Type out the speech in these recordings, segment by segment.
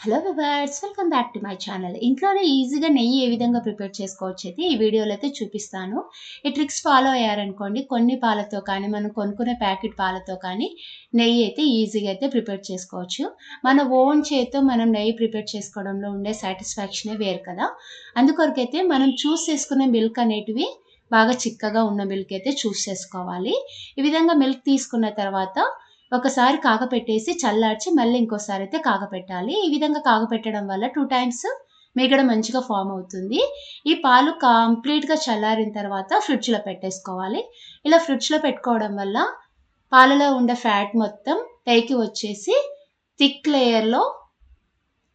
Hello viewers, welcome back to my channel. ఇంట్లోనే ఈజీగా నెయ్యి ఏ విధంగా ప్రిపేర్ చేసుకోవచ్చు అయితే ఈ వీడియోలో అయితే చూపిస్తాను. ఈ ట్రిక్స్ ఫాలో అయ్యారనుకోండి, కొన్ని పాలతో కానీ మనం కొనుక్కునే ప్యాకెట్ పాలతో కానీ నెయ్యి అయితే ఈజీగా అయితే ప్రిపేర్ చేసుకోవచ్చు. మన ఓన్ చేతితో మనం నెయ్యి ప్రిపేర్ చేసుకోవడంలో ఉండే సాటిస్ఫాక్షనే వేరు కదా. అందుకొరకైతే మనం చూస్ చేసుకునే మిల్క్ అనేటివి బాగా చిక్కగా ఉన్న మిల్క్ అయితే చూస్ చేసుకోవాలి. ఈ విధంగా మిల్క్ తీసుకున్న తర్వాత ఒకసారి కాగపెట్టేసి చల్లార్చి మళ్ళీ ఇంకోసారి అయితే కాగపెట్టాలి. ఈ విధంగా కాగపెట్టడం వల్ల 2 టైమ్స్ మీగడ మంచిగా ఫామ్ అవుతుంది. ఈ పాలు కంప్లీట్‌గా చల్లారిన తర్వాత ఫ్రిడ్జ్‌లో పెట్టేసుకోవాలి. ఇలా ఫ్రిడ్జ్‌లో పెట్టుకోవడం వల్ల పాలలో ఉండే ఫ్యాట్ మొత్తం పైకి వచ్చేసి థిక్ లేయర్‌లో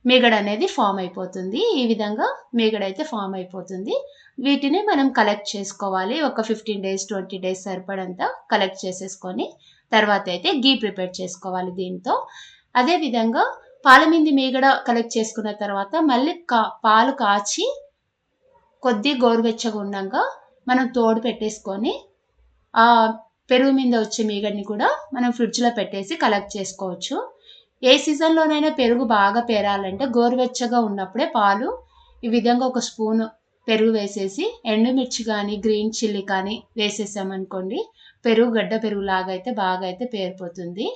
మీగడ అనేది ఫామ్ అయిపోతుంది. ఈ విధంగా మీగడ అయితే ఫామ్ అయిపోతుంది. వీటిని మనం కలెక్ట్ చేసుకోవాలి. ఒక 15 డేస్ 20 డేస్ సరిపడంత కలెక్ట్ చేసేసుకొని తర్వాత అయితే ఘీ ప్రిపేర్ చేసుకోవాలి దీంతో. అదే విధంగా పాల మింది మీగడ కలెక్ట్ చేసుకున్న తర్వాత మళ్ళీ పాలు కాచి కొద్ది గోరువెచ్చగా ఉండంగా మనం తోడు పెట్టేసుకొని ఆ పెరుగు మీద వచ్చే మీగడని కూడా మనం ఫ్రిడ్జ్‌లో పెట్టేసి కలెక్ట్ చేసుకోవచ్చు. ఏ సీజన్‌లోనైనా పెరుగు బాగా పేరాలంటే గోరువెచ్చగా ఉన్నప్పుడే పాలు ఈ విధంగా ఒక స్పూను పెరుగు వేసేసి ఎండుమిర్చి కానీ గ్రీన్ చిల్లీ కానీ వేసేసామనుకోండి, పెరుగు గడ్డ పెరుగులాగా అయితే బాగా అయితే పేరిపోతుంది.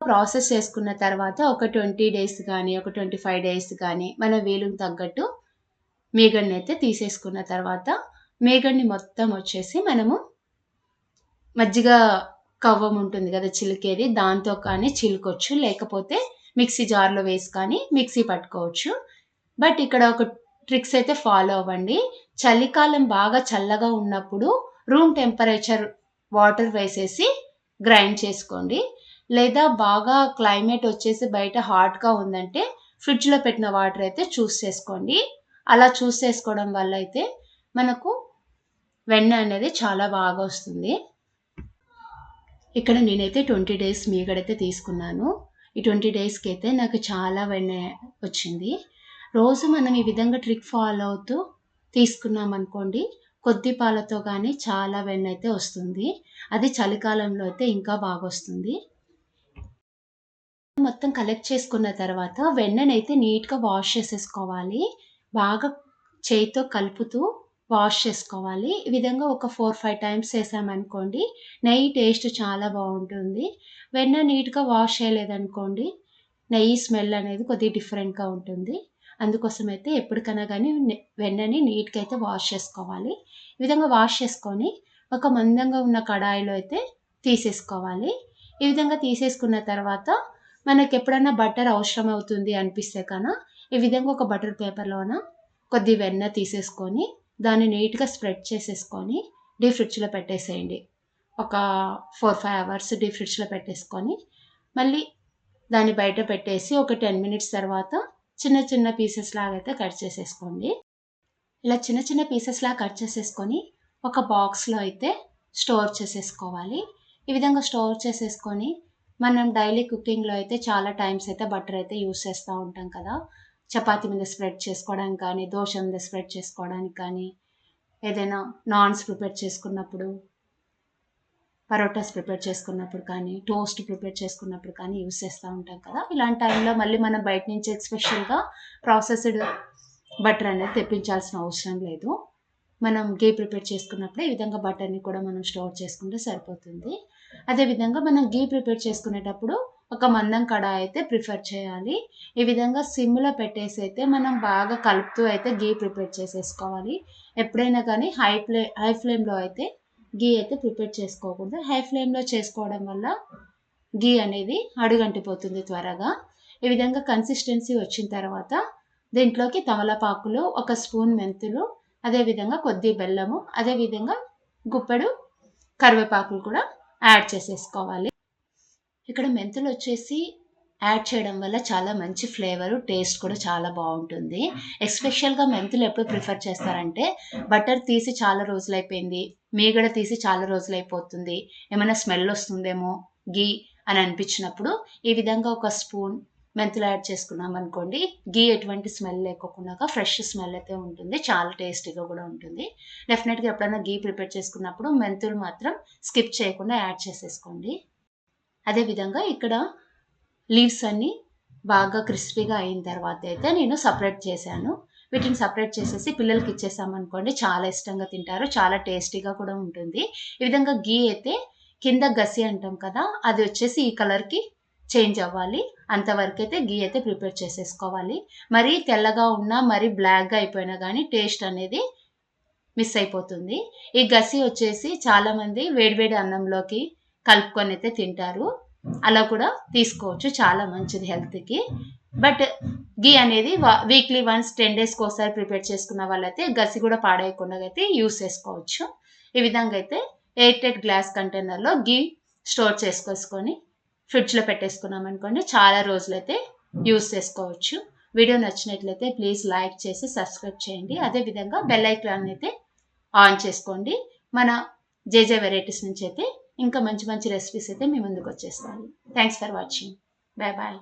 ప్రాసెస్ చేసుకున్న తర్వాత ఒక 20 డేస్ కానీ ఒక 25 డేస్ కానీ మన వీలుకు తగ్గట్టు మీగడని అయితే తీసేసుకున్న తర్వాత మీగడని మొత్తం వచ్చేసి మనము మజ్జిగ కవ్వం ఉంటుంది కదా చిలికేది, దాంతో కానీ చిలుకొచ్చు, లేకపోతే మిక్సీ జార్లో వేసి కానీ మిక్సీ పట్టుకోవచ్చు. బట్ ఇక్కడ ఒక ట్రిక్స్ అయితే ఫాలో అవ్వండి. చలికాలం బాగా చల్లగా ఉన్నప్పుడు రూమ్ టెంపరేచర్ వాటర్ వేసేసి గ్రైండ్ చేసుకోండి. లేదా బాగా క్లైమేట్ వచ్చేసి బయట హాట్గా ఉందంటే ఫ్రిడ్జ్లో పెట్టిన వాటర్ అయితే చూస్ చేసుకోండి. అలా చూస్ చేసుకోవడం వల్ల అయితే మనకు వెన్న అనేది చాలా బాగా వస్తుంది. ఇక్కడ నేనైతే 20 డేస్ మీగడైతే తీసుకున్నాను. ఈ 20 డేస్కి అయితే నాకు చాలా వెన్న వచ్చింది. రోజు మనం ఈ విధంగా ట్రిక్ ఫాలో అవుతూ తీసుకున్నామనుకోండి, కొద్ది పాలతో కానీ చాలా వెన్న అయితే వస్తుంది. అది చలికాలంలో అయితే ఇంకా బాగా వస్తుంది. మొత్తం కలెక్ట్ చేసుకున్న తర్వాత వెన్ననైతే నీట్‌గా వాష్ చేసేసుకోవాలి. బాగా చేయితో కలుపుతూ వాష్ చేసుకోవాలి. ఈ విధంగా ఒక 4, 5 టైమ్స్ చేసామనుకోండి, నెయ్యి టేస్ట్ చాలా బాగుంటుంది. వెన్న నీట్‌గా వాష్ చేయలేదనుకోండి, నెయ్యి స్మెల్ అనేది కొద్దిగా డిఫరెంట్‌గా ఉంటుంది. అందుకోసమైతే ఎప్పటికైనా కానీ వెన్నని నీట్‌గా అయితే వాష్ చేసుకోవాలి. ఈ విధంగా వాష్ చేసుకొని ఒక మందంగా ఉన్న కడాయిలో అయితే తీసేసుకోవాలి. ఈ విధంగా తీసేసుకున్న తర్వాత మనకెప్పుడన్నా బటర్ అవసరం అవుతుంది అనిపిస్తే ఈ విధంగా ఒక బటర్ పేపర్‌లోన కొద్ది వెన్న తీసేసుకొని దాన్ని నీట్‌గా స్ప్రెడ్ చేసేసుకొని డీప్ ఫ్రిడ్జ్‌లో పెట్టేసేయండి. ఒక 4, 5 అవర్స్ డీప్ ఫ్రిడ్జ్‌లో పెట్టేసుకొని మళ్ళీ దాన్ని బయట పెట్టేసి ఒక 10 మినిట్స్ తర్వాత చిన్న చిన్న పీసెస్ లాగా అయితే కట్ చేసేసుకోండి. ఇలా చిన్న చిన్న పీసెస్ లాగా కట్ చేసేసుకొని ఒక బాక్స్‌లో అయితే స్టోర్ చేసేసుకోవాలి. ఈ విధంగా స్టోర్ చేసేసుకొని మనం డైలీ కుకింగ్‌లో అయితే చాలా టైమ్స్ అయితే బటర్ అయితే యూజ్ చేస్తూ ఉంటాం కదా. చపాతీ మీద స్ప్రెడ్ చేసుకోవడానికి కానీ, దోస మీద స్ప్రెడ్ చేసుకోవడానికి కానీ, ఏదైనా నాన్స్ ప్రిపేర్ చేసుకున్నప్పుడు, పరోటాస్ ప్రిపేర్ చేసుకున్నప్పుడు కానీ, టోస్ట్ ప్రిపేర్ చేసుకున్నప్పుడు కానీ యూజ్ చేస్తూ ఉంటాం కదా. ఇలాంటి టైంలో మళ్ళీ మనం బయట నుంచి స్పెషల్‌గా ప్రాసెస్డ్ బటర్ అనేది తెప్పించాల్సిన అవసరం లేదు. మనం ఘీ ప్రిపేర్ చేసుకున్నప్పుడు ఈ విధంగా బటర్‌ని కూడా మనం స్టోర్ చేసుకుంటే సరిపోతుంది. అదేవిధంగా మనం ఘీ ప్రిపేర్ చేసుకునేటప్పుడు ఒక మందం కడాయి అయితే ప్రిఫర్ చేయాలి. ఈ విధంగా సిమ్‌లో పెట్టేసి అయితే మనం బాగా కలుపుతూ అయితే ఘీ ప్రిపేర్ చేసేసుకోవాలి. ఎప్పుడైనా కానీ హై ఫ్లేమ్‌లో అయితే ఘీ అయితే ప్రిపేర్ చేసుకోకూడదు. హై ఫ్లేమ్‌లో చేసుకోవడం వల్ల ఘీ అనేది అడుగంటిపోతుంది త్వరగా. ఈ విధంగా కన్సిస్టెన్సీ వచ్చిన తర్వాత దీంట్లోకి తమలపాకులు, ఒక స్పూన్ మెంతులు, అదేవిధంగా కొద్ది బెల్లము, అదేవిధంగా గుప్పెడు కరివేపాకులు కూడా యాడ్ చేసేసుకోవాలి. ఇక్కడ మెంతులు వచ్చేసి యాడ్ చేయడం వల్ల చాలా మంచి ఫ్లేవరు, టేస్ట్ కూడా చాలా బాగుంటుంది. ఎస్పెషల్‌గా మెంతులు ఎప్పుడు ప్రిఫర్ చేస్తారంటే బటర్ తీసి చాలా రోజులైపోయింది, మీగడ తీసి చాలా రోజులైపోతుంది, ఏమైనా స్మెల్ వస్తుందేమో ఘీ అని అనిపించినప్పుడు ఈ విధంగా ఒక స్పూన్ మెంతులు యాడ్ చేసుకున్నాం అనుకోండి, ఘీ ఎటువంటి స్మెల్ లేకోకుండా ఫ్రెష్ స్మెల్ అయితే ఉంటుంది. చాలా టేస్టీగా కూడా ఉంటుంది. డెఫినెట్‌గా ఎప్పుడైనా ఘీ ప్రిపేర్ చేసుకున్నప్పుడు మెంతులు మాత్రం స్కిప్ చేయకుండా యాడ్ చేసేసుకోండి. అదేవిధంగా ఇక్కడ లీవ్స్ అన్నీ బాగా క్రిస్పీగా అయిన తర్వాత అయితే నేను సపరేట్ చేశాను. వీటిని సపరేట్ చేసేసి పిల్లలకి ఇచ్చేసామనుకోండి చాలా ఇష్టంగా తింటారు. చాలా టేస్టీగా కూడా ఉంటుంది. ఈ విధంగా ఘీ అయితే కింద గసి అంటాం కదా! అది వచ్చేసి ఈ కలర్‌కి చేంజ్ అవ్వాలి. అంతవరకైతే ఘీ అయితే ప్రిపేర్ చేసేసుకోవాలి. మరీ తెల్లగా ఉన్నా, మరీ బ్లాక్‌గా అయిపోయినా గానీ టేస్ట్ అనేది మిస్ అయిపోతుంది. ఈ గసి వచ్చేసి చాలామంది వేడి వేడి అన్నంలోకి కలుపుకొనైతే తింటారు. అలా కూడా తీసుకోవచ్చు. చాలా మంచిది హెల్త్‌కి. బట్ ఘీ అనేది వీక్లీ వన్స్ 10 డేస్‌కోసారి ప్రిపేర్ చేసుకున్న వాళ్ళైతే గసి కూడా పాడేయకుండా అయితే యూజ్ చేసుకోవచ్చు. ఈ విధంగా అయితే ఎయిర్ టైట్ గ్లాస్ కంటైనర్‌లో ఘీ స్టోర్ చేసుకొని ఫ్రిడ్జ్‌లో పెట్టేసుకున్నామనుకోండి చాలా రోజులైతే యూజ్ చేసుకోవచ్చు. వీడియో నచ్చినట్లయితే ప్లీజ్ లైక్ చేసి సబ్స్క్రైబ్ చేయండి. అదే విధంగా బెల్ ఐకాన్ అయితే ఆన్ చేసుకోండి. మన జేజే వెరైటీస్ నుంచి అయితే ఇంకా మంచి మంచి రెసిపీస్ అయితే మీ ముందుకు వచ్చేస్తాయి. Thanks for watching. Bye bye.